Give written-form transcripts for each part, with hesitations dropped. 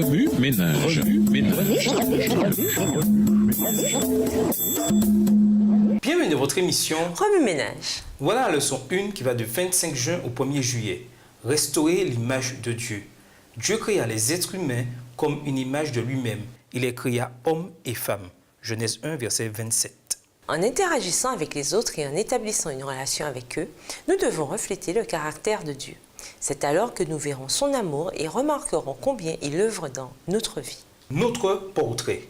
Remue ménage. Bienvenue dans votre émission Remue ménage. Voilà la leçon 1 qui va du 25 juin au 1er juillet. Restaurer l'image de Dieu. Dieu créa les êtres humains comme une image de lui-même. Il les créa hommes et femmes. Genèse 1, verset 27. En interagissant avec les autres et en établissant une relation avec eux, nous devons refléter le caractère de Dieu. C'est alors que nous verrons son amour et remarquerons combien il œuvre dans notre vie. Notre portrait.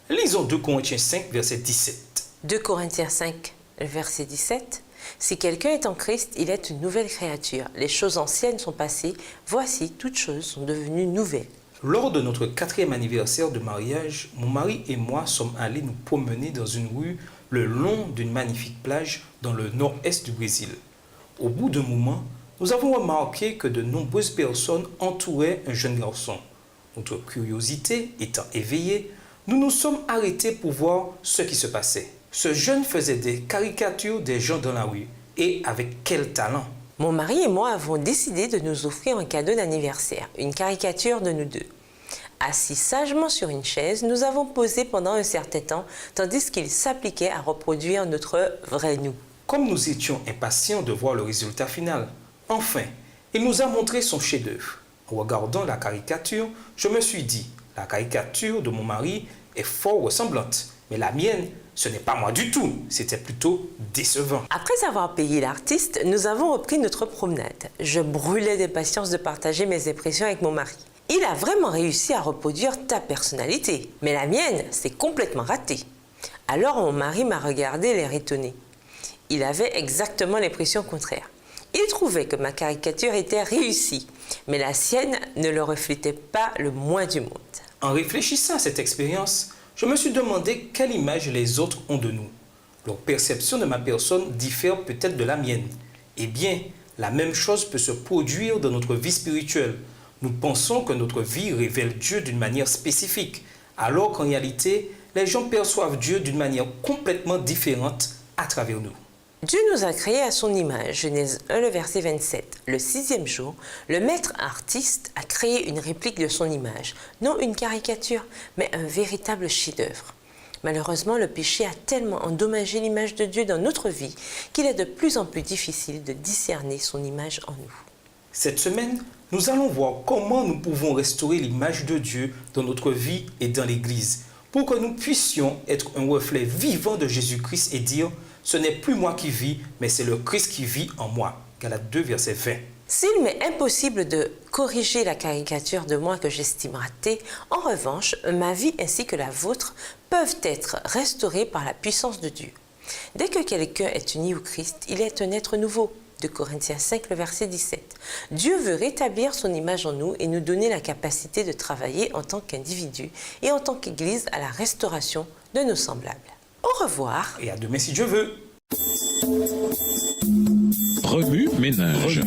Lisons 2 Corinthiens 5, verset 17. 2 Corinthiens 5, verset 17. Si quelqu'un est en Christ, il est une nouvelle créature. Les choses anciennes sont passées, voici, toutes choses sont devenues nouvelles. Lors de notre 4e anniversaire de mariage, mon mari et moi sommes allés nous promener dans une rue le long d'une magnifique plage dans le nord-est du Brésil. Au bout d'un moment, nous avons remarqué que de nombreuses personnes entouraient un jeune garçon. Notre curiosité étant éveillée, nous nous sommes arrêtés pour voir ce qui se passait. Ce jeune faisait des caricatures des gens dans la rue. Et avec quel talent! Mon mari et moi avons décidé de nous offrir un cadeau d'anniversaire, une caricature de nous deux. Assis sagement sur une chaise, nous avons posé pendant un certain temps, tandis qu'il s'appliquait à reproduire notre vrai nous. Comme nous étions impatients de voir le résultat final, enfin, il nous a montré son chef-d'œuvre. En regardant la caricature, je me suis dit, la caricature de mon mari est fort ressemblante, mais la mienne, ce n'est pas moi du tout, c'était plutôt décevant. Après avoir payé l'artiste, nous avons repris notre promenade. Je brûlais d'impatience de partager mes impressions avec mon mari. Il a vraiment réussi à reproduire ta personnalité, mais la mienne, c'est complètement raté. Alors mon mari m'a regardé l'air étonné. Il avait exactement l'impression contraire. Il trouvait que ma caricature était réussie, mais la sienne ne le reflétait pas le moins du monde. En réfléchissant à cette expérience, je me suis demandé quelle image les autres ont de nous. Leur perception de ma personne diffère peut-être de la mienne. Eh bien, la même chose peut se produire dans notre vie spirituelle. Nous pensons que notre vie révèle Dieu d'une manière spécifique, alors qu'en réalité, les gens perçoivent Dieu d'une manière complètement différente à travers nous. Dieu nous a créés à son image, Genèse 1, le verset 27. Le 6e jour, le maître artiste a créé une réplique de son image, non une caricature, mais un véritable chef-d'œuvre. Malheureusement, le péché a tellement endommagé l'image de Dieu dans notre vie qu'il est de plus en plus difficile de discerner son image en nous. Cette semaine, nous allons voir comment nous pouvons restaurer l'image de Dieu dans notre vie et dans l'Église, pour que nous puissions être un reflet vivant de Jésus-Christ et dire « Ce n'est plus moi qui vis, mais c'est le Christ qui vit en moi ». Galates 2, verset 20. S'il m'est impossible de corriger la caricature de moi que j'estime ratée, en revanche, ma vie ainsi que la vôtre peuvent être restaurées par la puissance de Dieu. Dès que quelqu'un est uni au Christ, il est un être nouveau. 2 Corinthiens 5, le verset 17. Dieu veut rétablir son image en nous et nous donner la capacité de travailler en tant qu'individu et en tant qu'Église à la restauration de nos semblables. Au revoir. Et à demain si Dieu veut. Remue ménage.